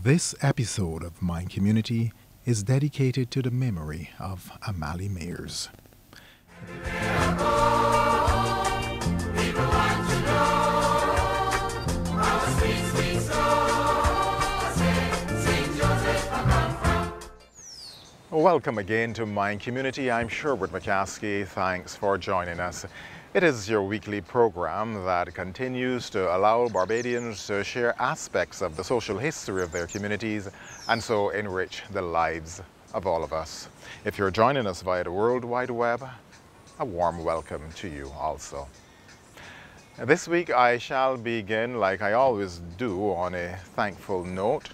This episode of Mind Community is dedicated to the memory of Amali Mayers. Welcome again to Mind Community. I'm Sherwood McCaskie. Thanks for joining us. It is your weekly program that continues to allow Barbadians to share aspects of the social history of their communities and so enrich the lives of all of us. If you're joining us via the World Wide Web, a warm welcome to you also. This week I shall begin, like I always do, on a thankful note.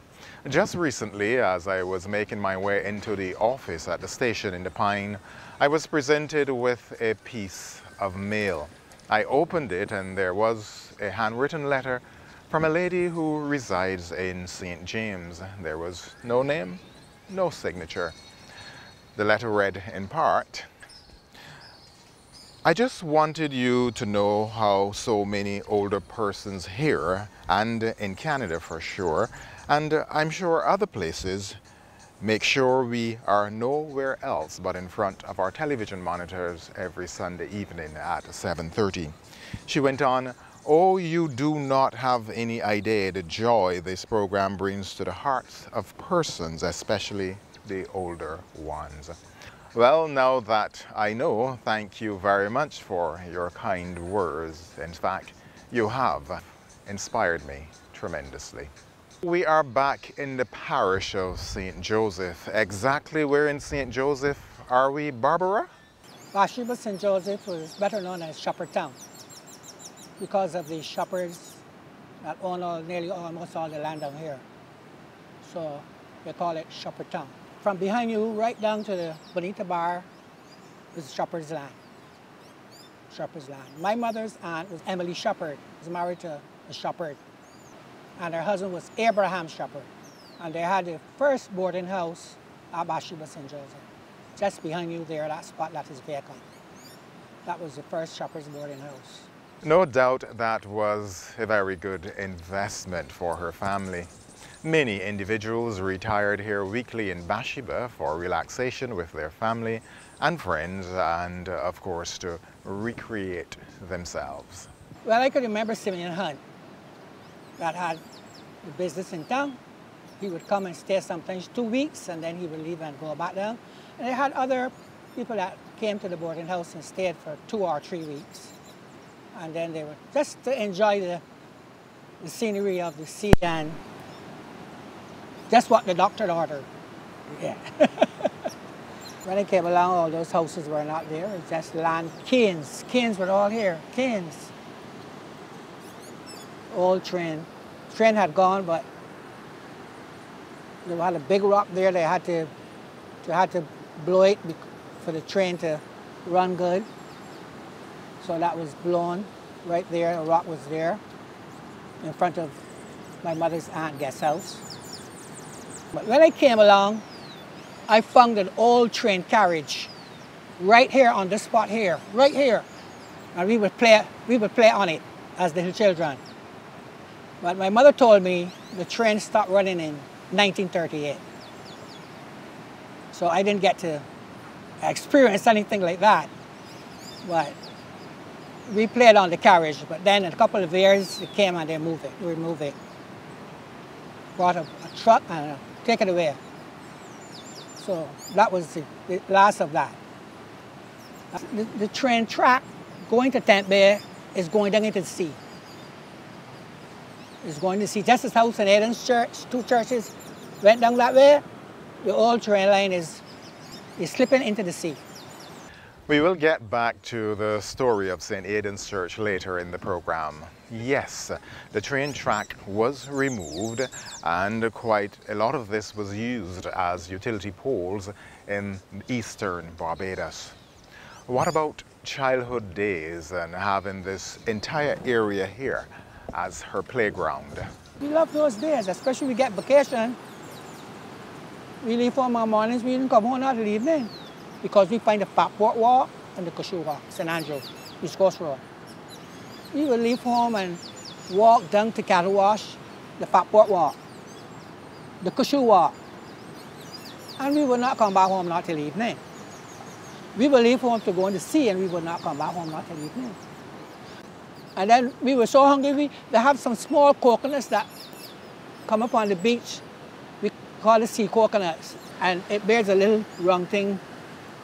Just recently, as I was making my way into the office at the station in the Payne, I was presented with a piece of mail. I opened it and there was a handwritten letter from a lady who resides in St. James. There was no name, no signature. The letter read in part, "I just wanted you to know how so many older persons here, and in Canada for sure, and I'm sure other places, make sure we are nowhere else but in front of our television monitors every Sunday evening at 7:30. She went on, "Oh, you do not have any idea the joy this program brings to the hearts of persons, especially the older ones." Well, now that I know, thank you very much for your kind words. In fact, you have inspired me tremendously. We are back in the parish of St. Joseph. Exactly where in St. Joseph are we, Barbara? Bathsheba St. Joseph was better known as Shepherd Town because of the shepherds that own almost all the land down here. So they call it Shepherd Town. From behind you, right down to the Bonita Bar, is Shepherd's Land. Shepherd's Land. My mother's aunt was Emily Shepherd, was married to a shepherd. And her husband was Abraham Shepherd. And they had the first boarding house at Bathsheba St. Joseph. Just behind you there, that spot that is vacant. That was the first shepherd's boarding house. No doubt that was a very good investment for her family. Many individuals retired here weekly in Bathsheba for relaxation with their family and friends and, of course, to recreate themselves. Well, I could remember Simeon Hunt that had the business in town. He would come and stay sometimes 2 weeks and then he would leave and go back down. And they had other people that came to the boarding house and stayed for 2 or 3 weeks. And then they would just to enjoy the scenery of the sea and just what the doctor ordered. Yeah. When I came along, all those houses were not there. It was just land. Canes. Canes were all here. Canes. Old train. Train had gone, but they had a big rock there. They had to blow it for the train to run good. So that was blown right there. A rock was there in front of my mother's aunt guest house. But when I came along, I found an old train carriage right here on this spot here, right here. And we would play on it as little children. But my mother told me the train stopped running in 1938. So I didn't get to experience anything like that. But we played on the carriage, but then in a couple of years it came and they removed it. Brought a truck and take it away. So that was the last of that. The train track going to Tent Bay is going down into the sea. It's going to see just as House and Aiden's church, 2 churches, went down that way. The old train line is slipping into the sea. We will get back to the story of St. Aidan's Church later in the program. Yes, the train track was removed and quite a lot of this was used as utility poles in eastern Barbados. What about childhood days and having this entire area here as her playground? We love those days, especially we get vacation. We leave home on mornings, we didn't come home until the evening because we find the Fatport Walk and the Cashew Walk, St. Andrew, East Coast Road. We would leave home and walk down to Cattle Wash, the Fatport Walk. the Cushu walk. And we would not come back home not till evening. We would leave home to go in the sea, and we would not come back home not till evening. And then we were so hungry, they have some small coconuts that come up on the beach. We call it sea coconuts. And it bears a little round thing,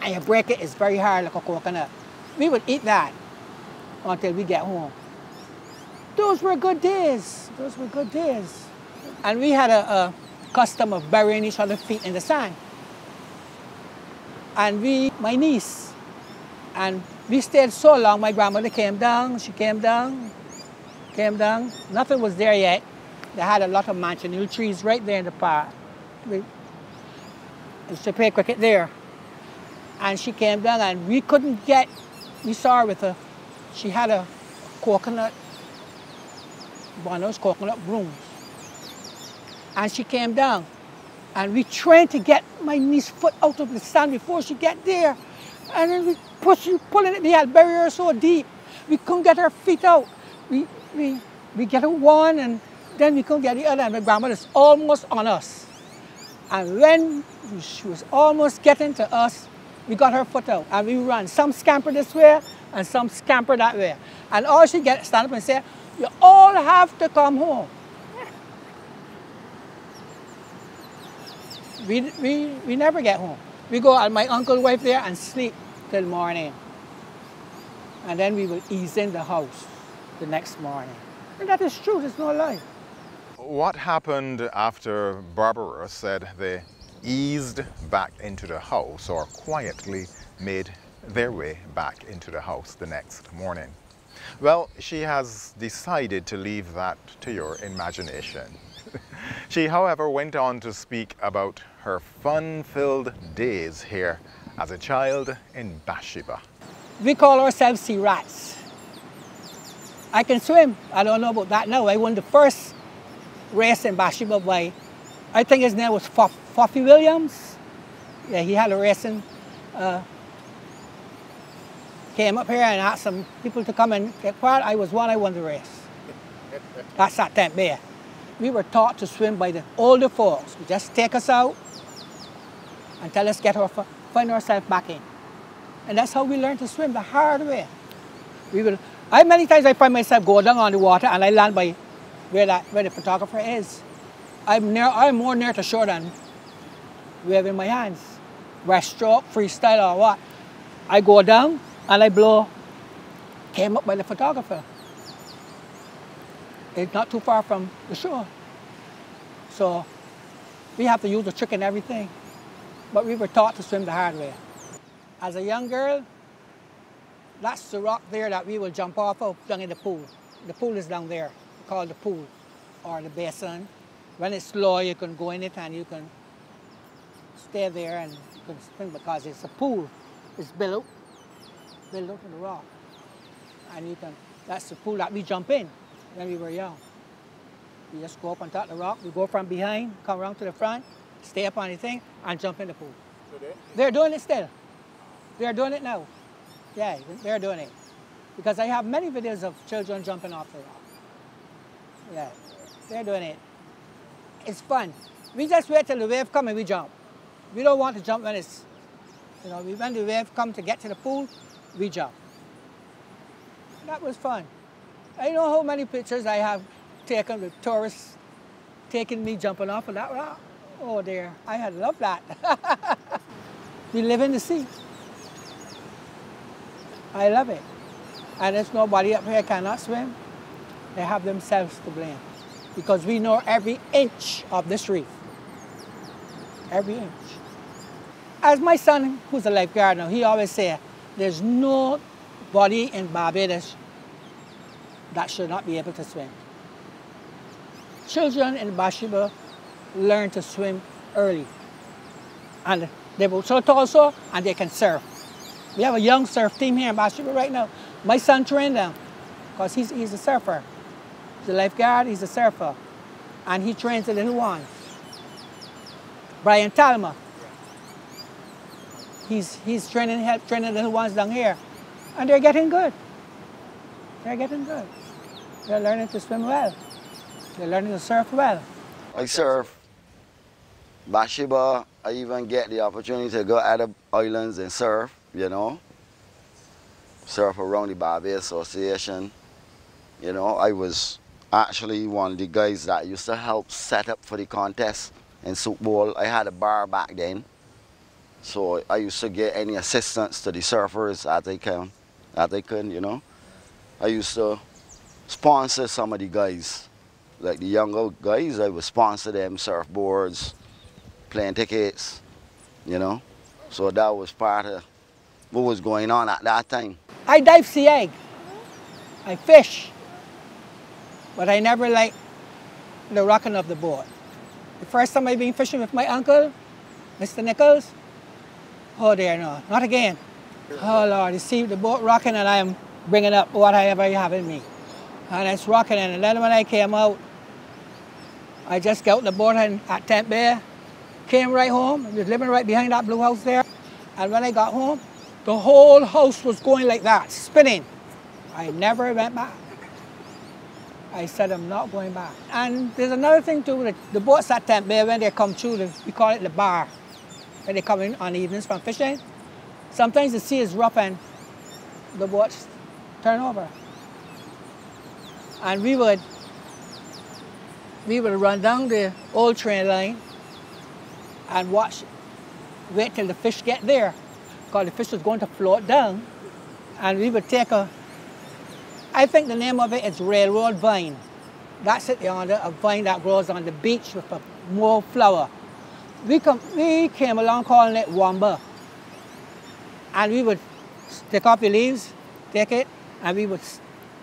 and you break it, it's very hard like a coconut. We would eat that until we get home. Those were good days. Those were good days. And we had a custom of burying each other's feet in the sand. And my niece, and we stayed so long, my grandmother came down, she came down. Nothing was there yet. They had a lot of manganill trees right there in the park. We used to play cricket there. And she came down, and we saw her with she had a coconut, one of those coconut brooms. And she came down, and we tried to get my niece's foot out of the sand before she get there. And then we pulling it, they had buried her so deep, we couldn't get her feet out. We get her one, and then we couldn't get the other, and my grandmother's almost on us. And when she was almost getting to us, we got her foot out, and we ran. Some scampered this way, and some scampered that way. And all she stand up and say, "You all have to come home." We never get home. We go at my uncle's wife there and sleep till morning. And then we will ease in the house the next morning. And that is true, there's no lie. What happened after Barbara said they eased back into the house, or quietly made their way back into the house the next morning? Well, she has decided to leave that to your imagination. She, however, went on to speak about her fun-filled days here as a child in Bathsheba. We call ourselves sea rats. I can swim. I don't know about that now. I won the first race in Bathsheba by, I think his name was Fuffy Williams. Yeah, he had a racing. Came up here and asked some people to come and take part. I won the race. That's at that Bay. We were taught to swim by the older folks. We just take us out and tell us find ourselves back in. And that's how we learned to swim, the hard way. Many times I find myself go down on the water and I land by where the photographer is. I'm more near to shore than waving my hands. Breaststroke, freestyle or what. I go down and I blow, came up by the photographer. It's not too far from the shore. So we have to use the trick and everything. But we were taught to swim the hard way. As a young girl, that's the rock there that we will jump off of down in the pool. The pool is down there, called the pool or the basin. When it's low, you can go in it and you can stay there and you can swim because it's a pool. It's built in the rock. And that's the pool that we jump in when we were young. We just go up on top of the rock, we go from behind, come around to the front, stay up on the thing, and jump in the pool. They're doing it still. They're doing it now. Yeah, they're doing it. Because I have many videos of children jumping off the rock. Yeah, they're doing it. It's fun. We just wait till the wave comes and we jump. We don't want to jump when it's, when the wave comes to get to the pool, we jump. That was fun. I know how many pictures I have taken with tourists taking me jumping off of that rock. Oh dear, I had loved that. We live in the sea. I love it. And there's nobody up here cannot swim. They have themselves to blame. Because we know every inch of this reef. Every inch. As my son, who's a lifeguard now, he always says, there's nobody in Barbados that should not be able to swim. Children in Bathsheba learn to swim early. And they're so tall so, and they can surf. We have a young surf team here in Bathsheba right now. My son trained them because he's a surfer. He's a lifeguard, he's a surfer. And he trains the little ones. Brian Talma. He's training the little ones down here. And they're getting good. They're getting good. They're learning to swim well. They're learning to surf well. I surf Bathsheba, I even get the opportunity to go other islands and surf, you know. Surf around the Barbados Association. You know, I was actually one of the guys that used to help set up for the contest in Soup Bowl. I had a bar back then. So I used to get any assistance to the surfers as they could, you know. I used to sponsor some of the guys. Like the younger guys, I would sponsor them surfboards, plane tickets, you know. So that was part of what was going on at that time. I dive sea egg. I fish. But I never liked the rocking of the boat. The first time I been fishing with my uncle, Mr. Nicholls, oh dear no, not again. Oh Lord, you see the boat rocking and I am bringing up whatever you have in me. And it's rocking, and then when I came out, I just got out the boat at Tent Bay, came right home, was living right behind that blue house there. And when I got home, the whole house was going like that, spinning. I never went back. I said, I'm not going back. And there's another thing too, the boats at Tent Bay, when they come through, we call it the bar. When they come in on evenings from fishing, sometimes the sea is rough and the boats turn over. And we would run down the old train line and wait till the fish get there, because the fish was going to float down. And we would take I think the name of it is railroad vine. That's it, a vine that grows on the beach with more flower. We came along calling it wamba. And we would take off the leaves, take it, and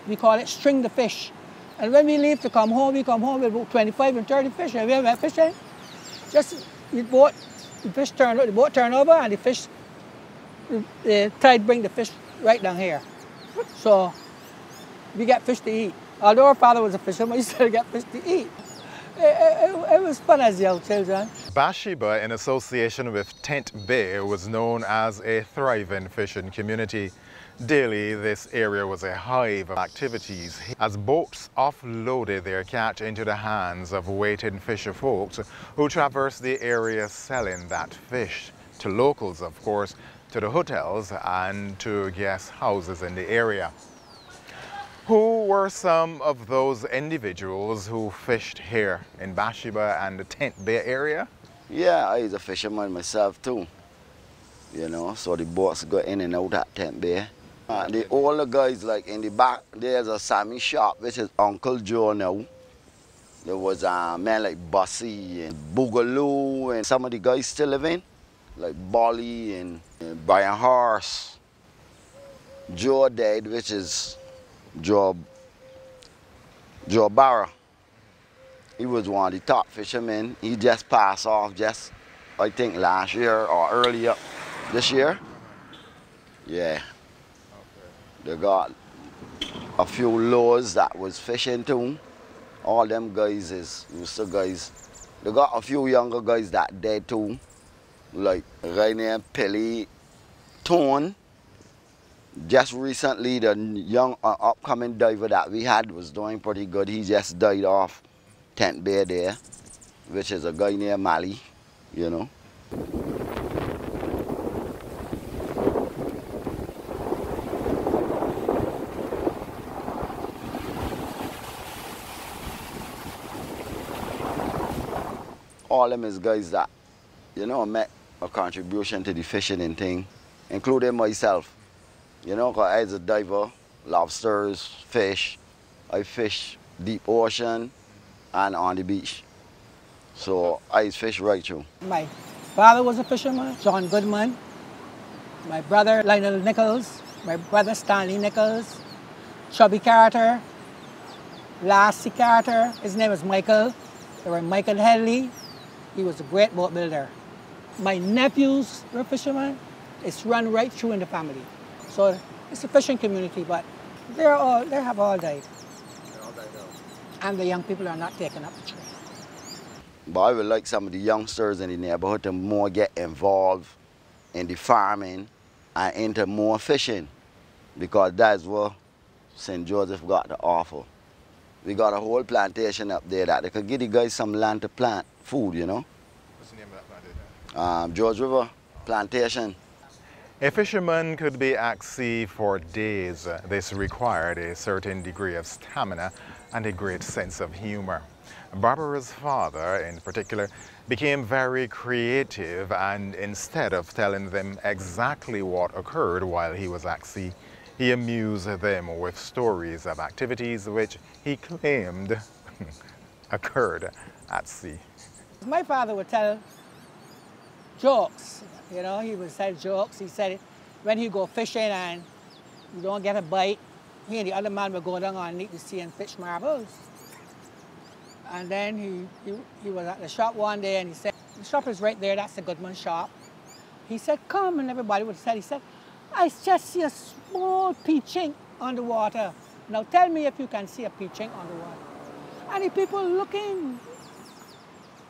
we call it string the fish. And when we leave to come home, we come home with about 25 and 30 fish. And we went fishing. Just the boat turn over, and the tide bring the fish right down here. So we get fish to eat. Although our father was a fisherman, we still get fish to eat. It was fun as young children. Bathsheba, in association with Tent Bay, was known as a thriving fishing community. Daily, this area was a hive of activities as boats offloaded their catch into the hands of waiting fisher folks who traversed the area selling that fish to locals, of course, to the hotels and to guest houses in the area. Who were some of those individuals who fished here in Bathsheba and the Tent Bay area? Yeah, I was a fisherman myself too. You know, so the boats go in and out at Tent Bay. The older guys, like in the back, there's a Sammy shop, which is Uncle Joe now. There was a man like Bussy and Boogaloo, and some of the guys still living, like Bolly and Brian Horse. Joe died, which is Joe Barra. He was one of the top fishermen. He just passed off I think last year or earlier this year. Yeah. They got a few lows that was fishing too. All them guys used to guys. They got a few younger guys that dead too, like a guy named Pelly Tone. Just recently, the young upcoming diver that we had was doing pretty good. He just died off Tent Bay there, which is a guy named Mali, you know. All them is guys that, you know, make a contribution to the fishing and thing, including myself. You know, because I was a diver, lobsters, fish. I fish deep ocean and on the beach. So I fish right through. My father was a fisherman, John Goodman. My brother, Lionel Nicholls. My brother, Stanley Nicholls. Chubby Carter. Lassie Carter. His name was Michael. They were Michael Henley. He was a great boat builder. My nephews were fishermen. It's run right through in the family. So it's a fishing community, but they have all died. They all died out. And the young people are not taking up the trade. But I would like some of the youngsters in the neighborhood to more get involved in the farming and into more fishing, because that's what St. Joseph got to offer. We got a whole plantation up there that they could give the guys some land to plant food, you know. What's the name of that plantation? George River Plantation. A fisherman could be at sea for days. This required a certain degree of stamina and a great sense of humor. Barbara's father, in particular, became very creative, and instead of telling them exactly what occurred while he was at sea, he amused them with stories of activities which he claimed occurred at sea. My father would tell jokes, you know, he would tell jokes. He said when he go fishing and you don't get a bite, he and the other man would go down underneath the sea and fish marbles. And then he was at the shop one day and he said, the shop is right there, that's the Goodman shop. He said, come, and everybody would say, he said, I just see a small pea chink on the water. Now tell me if you can see a pea chink on the water. And the people looking.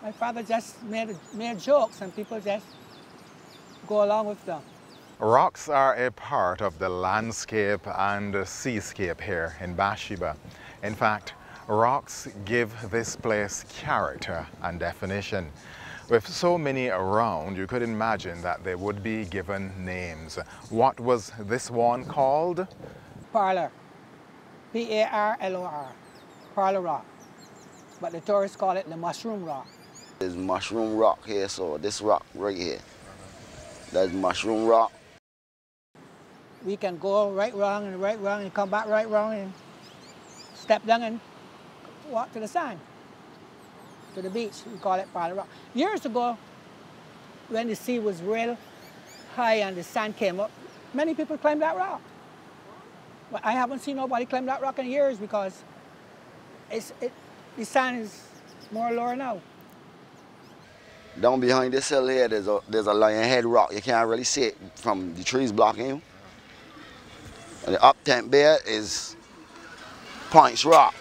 My father just made jokes and people just go along with them. Rocks are a part of the landscape and seascape here in Bathsheba. In fact, rocks give this place character and definition. With so many around, you could imagine that they would be given names. What was this one called? Parlor. P-A-R-L-O-R. Parlor Rock. But the tourists call it the Mushroom Rock. There's Mushroom Rock here, so this rock right here. That's Mushroom Rock. We can go right wrong and come back right wrong and step down and walk to the sand, to the beach. We call it Parlor Rock. Years ago, when the sea was real high and the sand came up, many people climbed that rock. But I haven't seen nobody climb that rock in years because the sand is more lower now. Down behind this hill here, there's a lion head rock. You can't really see it from the trees blocking you. And the up tent there is Points Rock.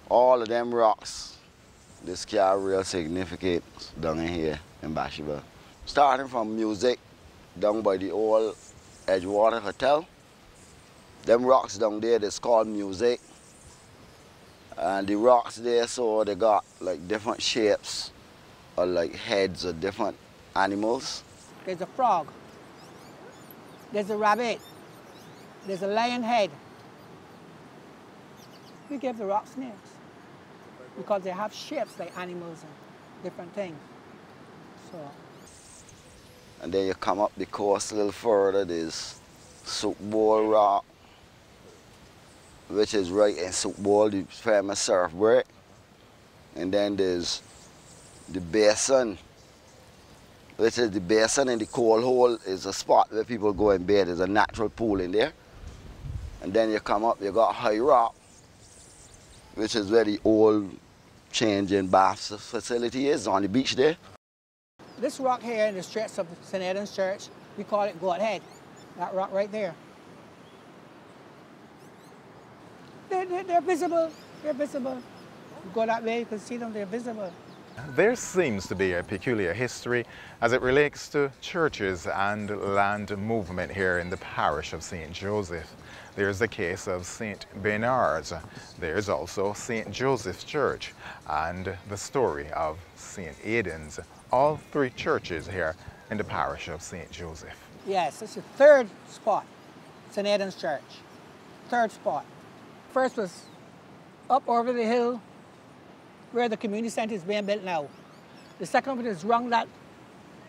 All of them rocks, this carry real significance down in here in Bathsheba. Starting from music, down by the old Edgewater Hotel. Them rocks down there, that's called music. And the rocks there, so they got like different shapes or like heads of different animals. There's a frog. There's a rabbit. There's a lion head. We give the rocks names because they have shapes like animals and different things. So. And then you come up the coast a little further, there's Soup Bowl Rock, which is right in Soup Bowl, the famous surf break. And then there's the basin, which is the basin in the coal hole is a spot where people go in bed. There's a natural pool in there. And then you come up, you got High Rock, which is where the old changing baths facility is on the beach there. This rock here in the streets of St. Aidan's Church, we call it Goat Head. That rock right there. They're visible. They're visible. You go that way, you can see them. They're visible. There seems to be a peculiar history as it relates to churches and land movement here in the parish of St. Joseph. There's the case of St. Bernard's. There's also St. Joseph's Church and the story of St. Aidan's. All three churches here in the parish of St. Joseph. Yes, it's the third spot, St. Aidan's Church. Third spot. First was up over the hill where the community center is being built now. The second one is wrong that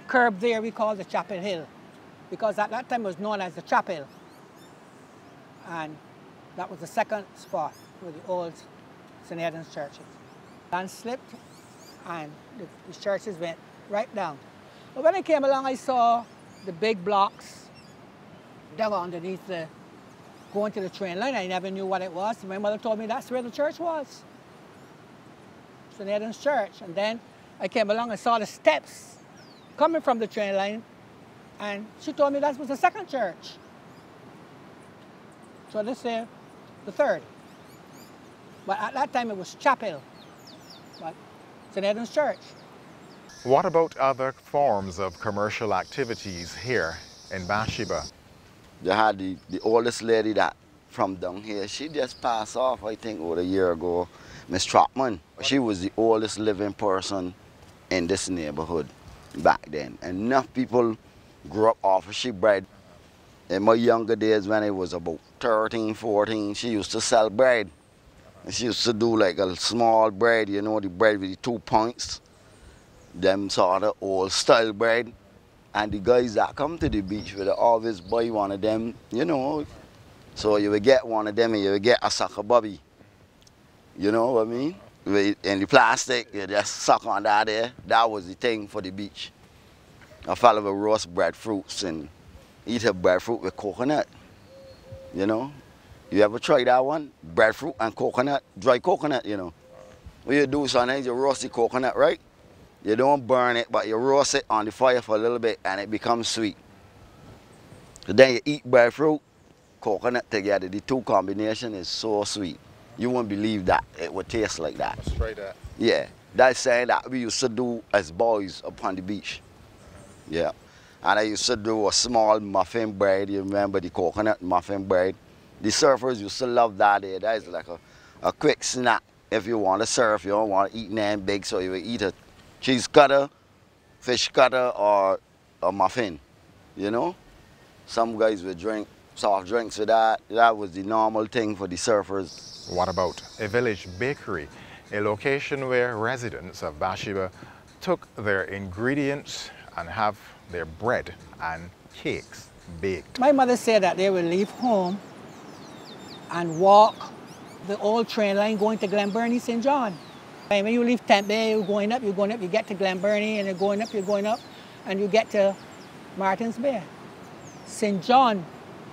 curb there we call the Chapel Hill, because at that time it was known as the Chapel. And that was the second spot where the old St. Aidan's Church is. Land slipped and the churches went right down. But when I came along, I saw the big blocks down underneath going to the train line. I never knew what it was. My mother told me that's where the church was. St. Aidan's Church. And then I came along and saw the steps coming from the train line, and she told me that was the second church. So this is the third. But at that time it was Chapel, but St. Aidan's Church. What about other forms of commercial activities here in Bathsheba? They had the oldest lady that from down here. She just passed off, I think, over a year ago. Miss Trotman. She was the oldest living person in this neighborhood back then. And enough people grew up off of she bread. In my younger days, when I was about 13, 14, she used to sell bread. And she used to do like a small bread, you know, the bread with the 2 points. Them sort of old style bread. And the guys that come to the beach would always buy one of them, you know. So you would get one of them and you would get a sucker bobby. You know what I mean? In the plastic, you just suck on that there. That was the thing for the beach. A fellow would roast breadfruits and eat a breadfruit with coconut. You know? You ever try that one? Breadfruit and coconut, dry coconut, you know. What you do sometimes, you roast the coconut, right? You don't burn it, but you roast it on the fire for a little bit and it becomes sweet. So then you eat breadfruit, coconut together. The two combination is so sweet. You won't believe that it would taste like that. Straight up. Yeah, that's saying that we used to do as boys upon the beach. Yeah, and I used to do a small muffin bread. You remember the coconut muffin bread? The surfers used to love that. That is like a quick snack if you want to surf. You don't want to eat nothing big, so you would eat a cheese cutter, fish cutter, or a muffin. You know, some guys would drink soft drinks with that. That was the normal thing for the surfers. What about a village bakery, a location where residents of Bathsheba took their ingredients and have their bread and cakes baked? My mother said that they would leave home and walk the old train line going to Glen Burnie, St. John. And when you leave Tempe Bay, you're going up, you get to Glen Burnie, and you're going up, and you get to Martins Bay. St. John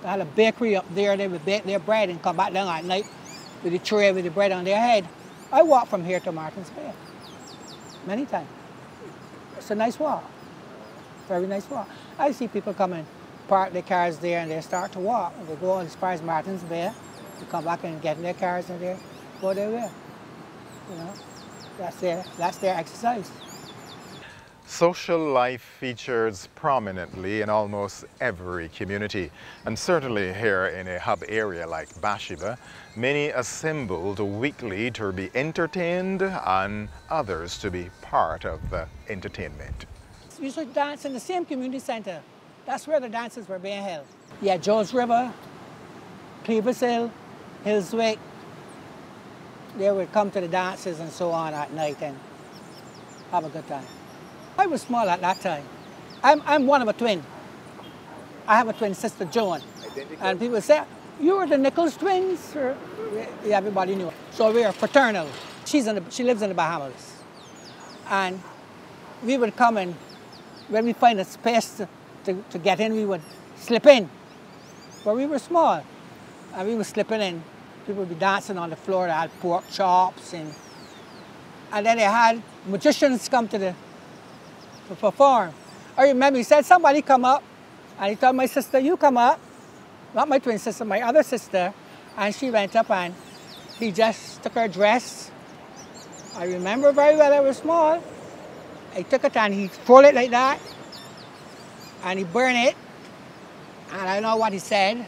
had a bakery up there. They would bake their bread and come back down at night with a tray with the bread on their head. I walked from here to Martins Bay many times. It's a nice walk, very nice walk. I see people come and park their cars there and they start to walk. And they go as far as Martins Bay, they come back and get in their cars and they go their way. You know, that's their exercise. Social life features prominently in almost every community, and certainly here in a hub area like Bathsheba, many assembled weekly to be entertained and others to be part of the entertainment. We used to dance in the same community center. That's where the dances were being held. Yeah, George River, Cleaver's Hill, Hillswick, they would come to the dances and so on at night and have a good time. I was small at that time. I'm one of a twin. I have a twin sister, Joan. Identical. And people say, you were the Nicholls twins? Or, yeah, everybody knew. So we are fraternal. She lives in the Bahamas. And we would come and when we find a space to get in, we would slip in. But we were small. And we were slipping in. People would be dancing on the floor. They had pork chops. And then they had magicians come to perform. I remember he said, somebody come up, and he told my sister, you come up. Not my twin sister, my other sister. And she went up and he just took her dress. I remember very well, I was small. He took it and he folded it like that. And he burned it. And I don't know what he said.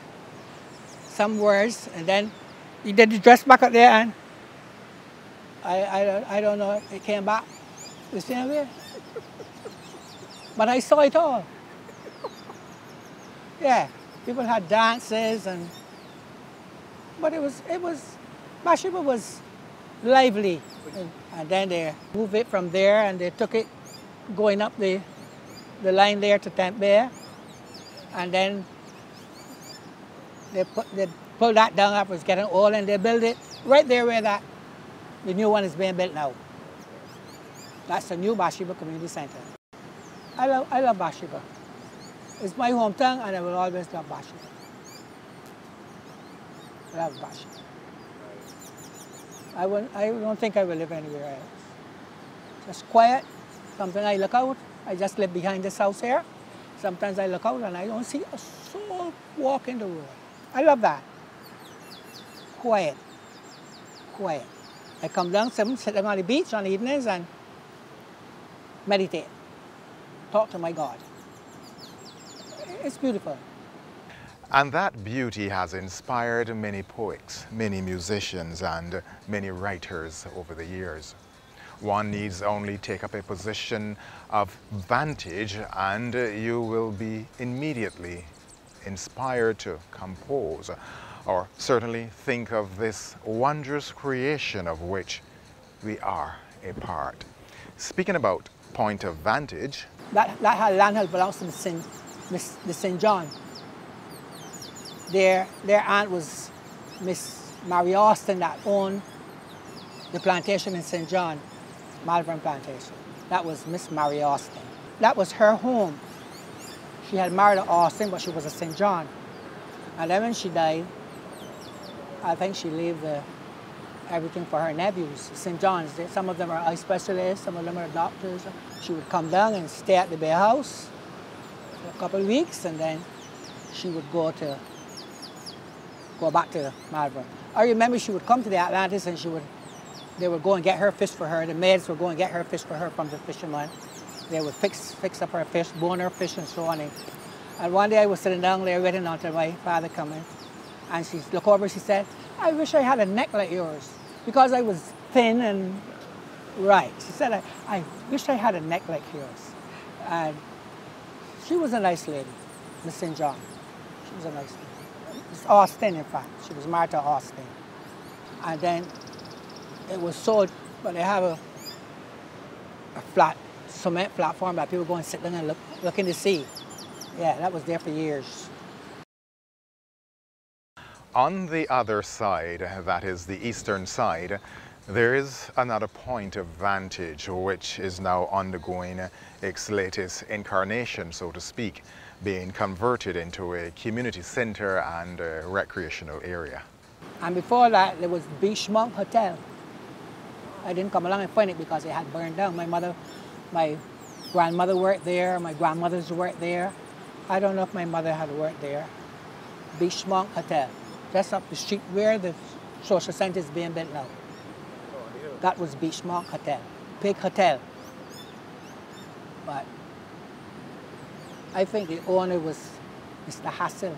Some words. And then he did the dress back up there and I don't know, it came back the same way. But I saw it all. Yeah, people had dances but Bathsheba was lively. And then they moved it from there and they took it going up the line there to Tempe Bay. And then they pulled that down up, it was getting old, and they built it right there where the new one is being built now. That's the new Bathsheba Community Center. I love Bathsheba. It's my hometown and I will always love Bathsheba. I love Bathsheba. I don't think I will live anywhere else. Just quiet. Sometimes I look out. I just live behind this house here. Sometimes I look out and I don't see a soul walking the road. I love that. Quiet. Quiet. I come down, sitting on the beach on the evenings and meditate. Talk to my God. It's beautiful. And that beauty has inspired many poets, many musicians, and many writers over the years. One needs only take up a position of vantage and you will be immediately inspired to compose, or certainly think of this wondrous creation of which we are a part. Speaking about point of vantage, that land belongs to the St. John. Their aunt was Miss Mary Austin that owned the plantation in St. John, Malvern Plantation. That was Miss Mary Austin. That was her home. She had married Austin, but she was a St. John. And then when she died, I think she left everything for her nephews, St. John's. Some of them are eye specialists, some of them are doctors. She would come down and stay at the Bay House for a couple of weeks, and then she would go back to Malvern. I remember she would come to the Atlantis and they would go and get her fish for her. The maids would go and get her fish for her from the fisherman. They would fix up her fish, bone her fish and so on. And one day I was sitting down there waiting until my father come in. And she looked over and she said, "I wish I had a neck like yours." Because I was thin and right. She said, I wish I had a neck like yours. And she was a nice lady, Miss St. John. She was a nice lady. It's Austin, in fact. She was married to Austin. And then it was sold, but they have a flat cement platform that people go and sit down and look in the sea. Yeah, that was there for years. on the other side, that is the eastern side, there is another point of vantage which is now undergoing its latest incarnation, so to speak, being converted into a community center and a recreational area. And before that, there was Beach Monk Hotel. I didn't come along and find it because it had burned down. My grandmother worked there, my grandmothers worked there. I don't know if my mother had worked there. Beach Monk Hotel. That's up the street where the social center is being built now. That was Beach Monk Hotel, big hotel. But I think the owner was Mr. Hassel.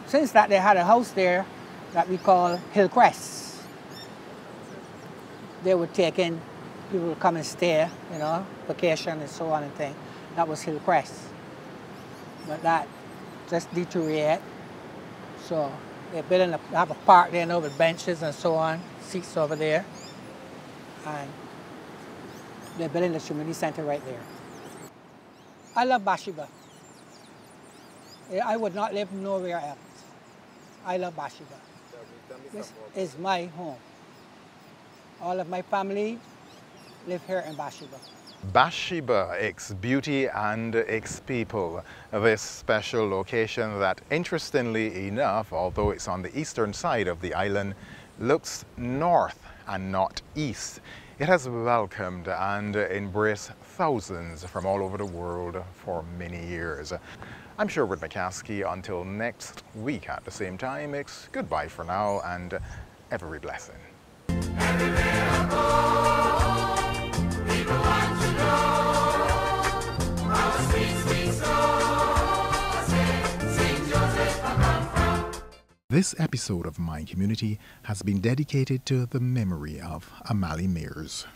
Since that, they had a house there that we call Hillcrest. They would take in, people would come and stay, you know, vacation and so on and things. That was Hillcrest. But that just deteriorated. So they're building they have a park there now with benches and so on, seats over there. And they're building the community center right there. I love Bathsheba. I would not live nowhere else. I love Bathsheba. This is my home. All of my family live here in Bathsheba. Bathsheba, its beauty and its people. This special location that, interestingly enough, although it's on the eastern side of the island, looks north and not east. It has welcomed and embraced thousands from all over the world for many years. I'm Sherwood McCaskie. Until next week at the same time, it's goodbye for now and every blessing. Everywhere I go, people want to know our sweet, sweet soul. St. Joseph, I come from. This episode of My Community has been dedicated to the memory of Amali Mears.